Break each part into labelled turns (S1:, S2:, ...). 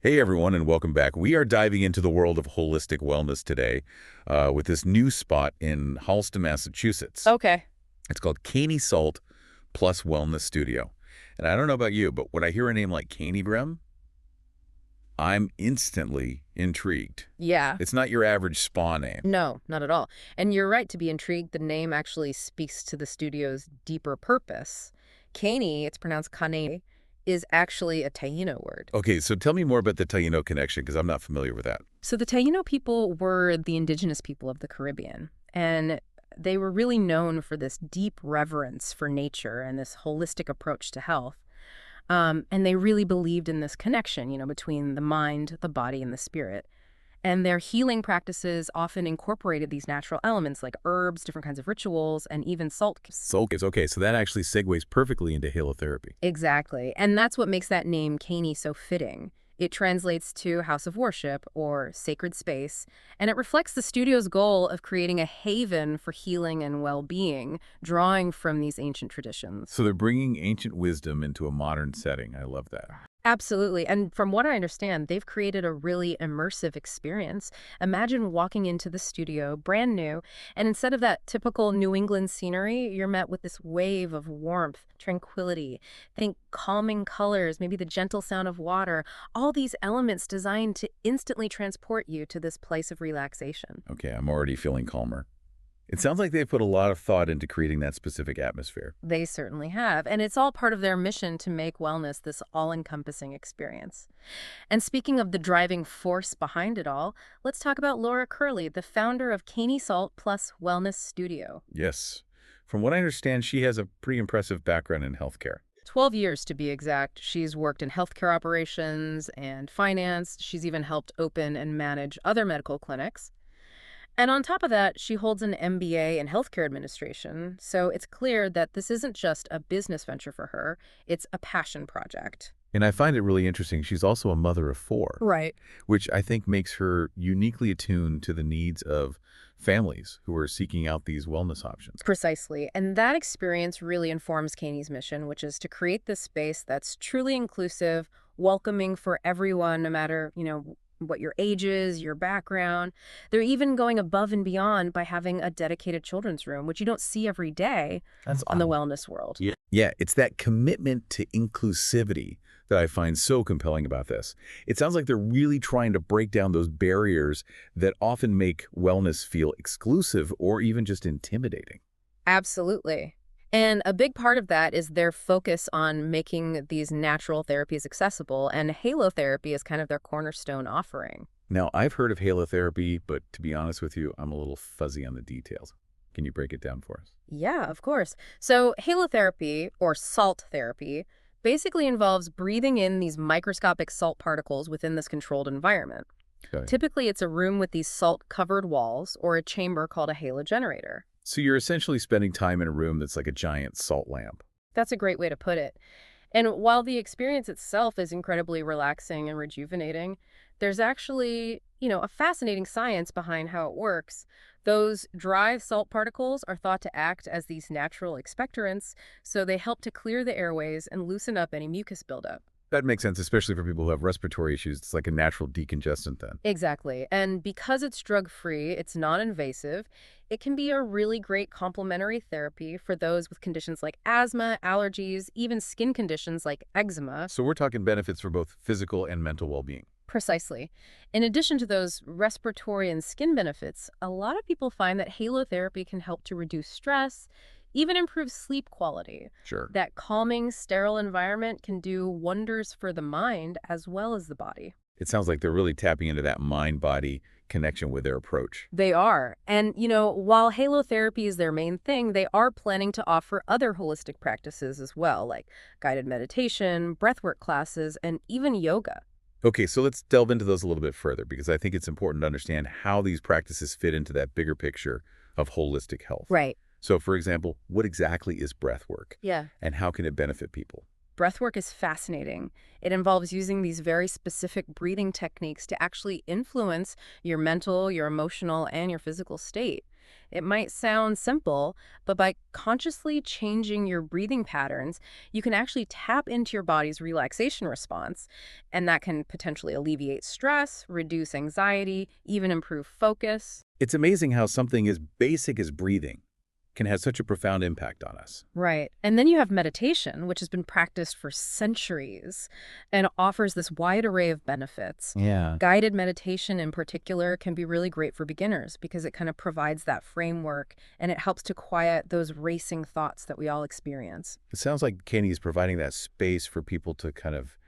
S1: Hey everyone, and welcome back. We are diving into the world of holistic wellness today with this new spot in Holliston, Massachusetts.
S2: Okay.
S1: It's called Caney Salt plus Wellness Studio. And I don't know about you, but when I hear a name like Caney, I'm instantly intrigued.
S2: Yeah.
S1: It's not your average spa name.
S2: No, not at all. And you're right to be intrigued. The name actually speaks to the studio's deeper purpose. Caney, it's pronounced Canēy, is actually a Taino word.
S1: Okay, so tell me more about the Taino connection, because I'm not familiar with that.
S2: So the Taino people were the indigenous people of the Caribbean, and they were really known for this deep reverence for nature and this holistic approach to health. And they really believed in this connection, between the mind, the body, and the spirit. And their healing practices often incorporated these natural elements like herbs, different kinds of rituals, and even salt.
S1: Okay, so that actually segues perfectly into halotherapy.
S2: Exactly. And that's what makes that name Caney so fitting. It translates to house of worship or sacred space, and it reflects the studio's goal of creating a haven for healing and well-being, drawing from these ancient traditions.
S1: So they're bringing ancient wisdom into a modern setting. I love that.
S2: Absolutely. And from what I understand, they've created a really immersive experience. Imagine walking into the studio, brand new, and instead of that typical New England scenery, you're met with this wave of warmth, tranquility. Think calming colors, maybe the gentle sound of water, all these elements designed to instantly transport you to this place of relaxation.
S1: Okay, I'm already feeling calmer. It sounds like they've put a lot of thought into creating that specific atmosphere.
S2: They certainly have. And it's all part of their mission to make wellness this all-encompassing experience. And speaking of the driving force behind it all, let's talk about Laura Curley, the founder of Caney Salt plus Wellness Studio.
S1: Yes. From what I understand, she has a pretty impressive background in healthcare.
S2: 12 years to be exact. She's worked in healthcare operations and finance. She's even helped open and manage other medical clinics. And on top of that, she holds an MBA in healthcare administration, so it's clear that this isn't just a business venture for her, it's a passion project.
S1: And I find it really interesting. She's also a mother of four,
S2: Right.
S1: which I think makes her uniquely attuned to the needs of families who are seeking out these wellness options.
S2: Precisely. And that experience really informs Caney's mission, which is to create this space that's truly inclusive, welcoming for everyone, no matter, what your age is, your background. They're even going above and beyond by having a dedicated children's room, which you don't see every day
S1: That's
S2: on the
S1: awesome.
S2: wellness world.
S1: Yeah, it's that commitment to inclusivity that I find so compelling about this. It sounds like they're really trying to break down those barriers that often make wellness feel exclusive or even just intimidating.
S2: Absolutely. And a big part of that is their focus on making these natural therapies accessible, and halotherapy is kind of their cornerstone offering.
S1: Now, I've heard of halotherapy, but to be honest with you, I'm a little fuzzy on the details. Can you break it down for us?
S2: Yeah, of course. So halotherapy, or salt therapy, basically involves breathing in these microscopic salt particles within this controlled environment.
S1: Okay.
S2: Typically, it's a room with these salt-covered walls or a chamber called a halogenerator.
S1: So you're essentially spending time in a room that's like a giant salt lamp.
S2: That's a great way to put it. And while the experience itself is incredibly relaxing and rejuvenating, there's actually, a fascinating science behind how it works. Those dry salt particles are thought to act as these natural expectorants, so they help to clear the airways and loosen up any mucus buildup.
S1: That makes sense, especially for people who have respiratory issues. It's like a natural decongestant then.
S2: Exactly. And because it's drug-free, it's non-invasive, it can be a really great complementary therapy for those with conditions like asthma, allergies, even skin conditions like eczema.
S1: So we're talking benefits for both physical and mental well-being.
S2: Precisely. In addition to those respiratory and skin benefits, a lot of people find that halotherapy can help to reduce stress, even improve sleep quality.
S1: Sure.
S2: That calming, sterile environment can do wonders for the mind as well as the body.
S1: It sounds like they're really tapping into that mind-body connection with their approach.
S2: They are. And, while halotherapy is their main thing, they are planning to offer other holistic practices as well, like guided meditation, breathwork classes, and even yoga.
S1: Okay, so let's delve into those a little bit further because I think it's important to understand how these practices fit into that bigger picture of holistic health.
S2: Right.
S1: So, for example, what exactly is breath work
S2: Yeah.
S1: and how can it benefit people?
S2: Breathwork is fascinating. It involves using these very specific breathing techniques to actually influence your mental, your emotional, and your physical state. It might sound simple, but by consciously changing your breathing patterns, you can actually tap into your body's relaxation response, and that can potentially alleviate stress, reduce anxiety, even improve focus.
S1: It's amazing how something as basic as breathing can have such a profound impact on us.
S2: Right. And then you have meditation, which has been practiced for centuries and offers this wide array of benefits.
S1: Yeah.
S2: Guided meditation in particular can be really great for beginners because it kind of provides that framework and it helps to quiet those racing thoughts that we all experience.
S1: It sounds like Caney is providing that space for people to kind of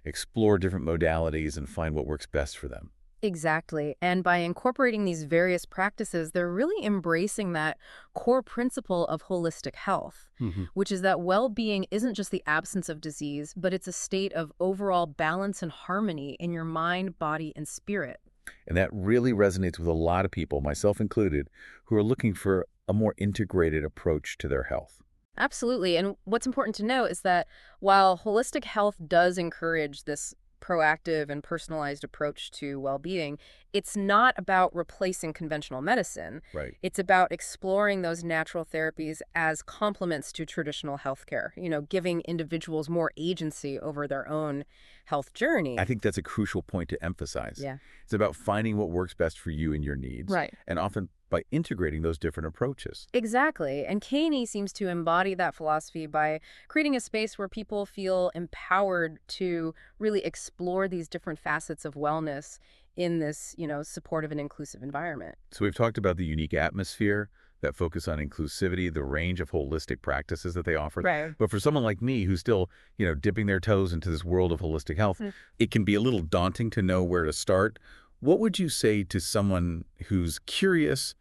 S1: explore different modalities and find what works best for them.
S2: Exactly. And by incorporating these various practices, they're really embracing that core principle of holistic health, which is that well-being isn't just the absence of disease, but it's a state of overall balance and harmony in your mind, body, and spirit.
S1: And that really resonates with a lot of people, myself included, who are looking for a more integrated approach to their health.
S2: Absolutely. And what's important to note is that while holistic health does encourage this proactive and personalized approach to well-being, it's not about replacing conventional medicine.
S1: Right.
S2: It's about exploring those natural therapies as complements to traditional healthcare, giving individuals more agency over their own health journey.
S1: I think that's a crucial point to emphasize.
S2: Yeah.
S1: It's about finding what works best for you and your needs.
S2: Right.
S1: And often by integrating those different approaches.
S2: Exactly. And Caney seems to embody that philosophy by creating a space where people feel empowered to really explore these different facets of wellness in this, supportive and inclusive environment.
S1: So we've talked about the unique atmosphere, that focus on inclusivity, the range of holistic practices that they offer.
S2: Right.
S1: But for someone like me who's still, dipping their toes into this world of holistic health, it can be a little daunting to know where to start. What would you say to someone who's curious,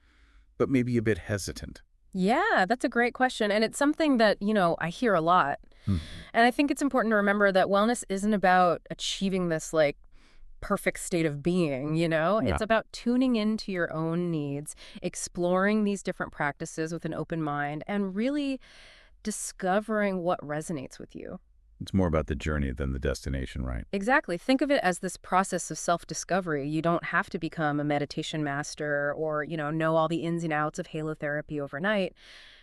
S1: but maybe a bit hesitant?
S2: Yeah, that's a great question. And it's something that, I hear a lot. And I think it's important to remember that wellness isn't about achieving this perfect state of being, It's about tuning into your own needs, exploring these different practices with an open mind, and really discovering what resonates with you.
S1: It's more about the journey than the destination, right?
S2: Exactly. Think of it as this process of self-discovery. You don't have to become a meditation master or, know all the ins and outs of halotherapy overnight.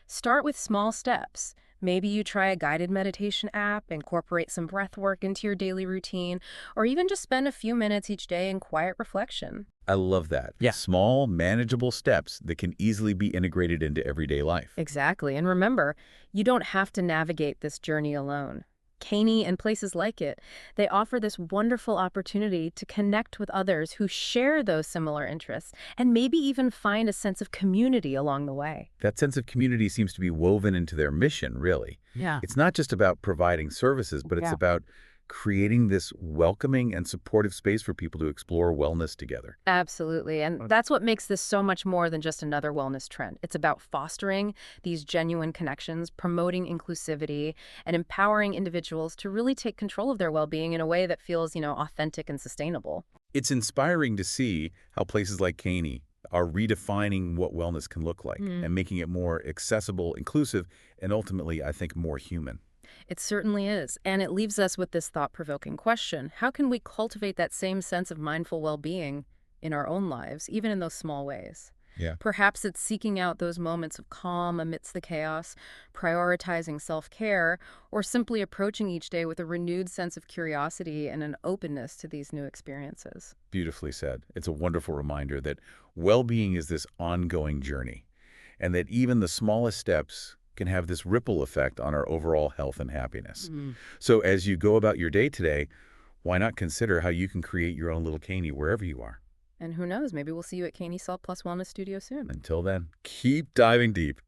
S2: Start with small steps. Maybe you try a guided meditation app, incorporate some breath work into your daily routine, or even just spend a few minutes each day in quiet reflection.
S1: I love that.
S2: Yeah.
S1: Small, manageable steps that can easily be integrated into everyday life.
S2: Exactly. And remember, you don't have to navigate this journey alone. Caney and places like it, they offer this wonderful opportunity to connect with others who share those similar interests and maybe even find a sense of community along the way.
S1: That sense of community seems to be woven into their mission, really.
S2: Yeah.
S1: It's not just about providing services, but it's about creating this welcoming and supportive space for people to explore wellness together.
S2: Absolutely. And that's what makes this so much more than just another wellness trend. It's about fostering these genuine connections, promoting inclusivity, and empowering individuals to really take control of their well-being in a way that feels, authentic and sustainable.
S1: It's inspiring to see how places like Caney are redefining what wellness can look like and making it more accessible, inclusive, and ultimately, I think, more human.
S2: It certainly is. And it leaves us with this thought-provoking question. How can we cultivate that same sense of mindful well-being in our own lives, even in those small ways?
S1: Yeah.
S2: Perhaps it's seeking out those moments of calm amidst the chaos, prioritizing self-care, or simply approaching each day with a renewed sense of curiosity and an openness to these new experiences.
S1: Beautifully said. It's a wonderful reminder that well-being is this ongoing journey, and that even the smallest steps can have this ripple effect on our overall health and happiness. So as you go about your day today, why not consider how you can create your own little Caney wherever you are?
S2: And who knows, maybe we'll see you at Caney Salt Wellness Studio soon.
S1: Until then, keep diving deep.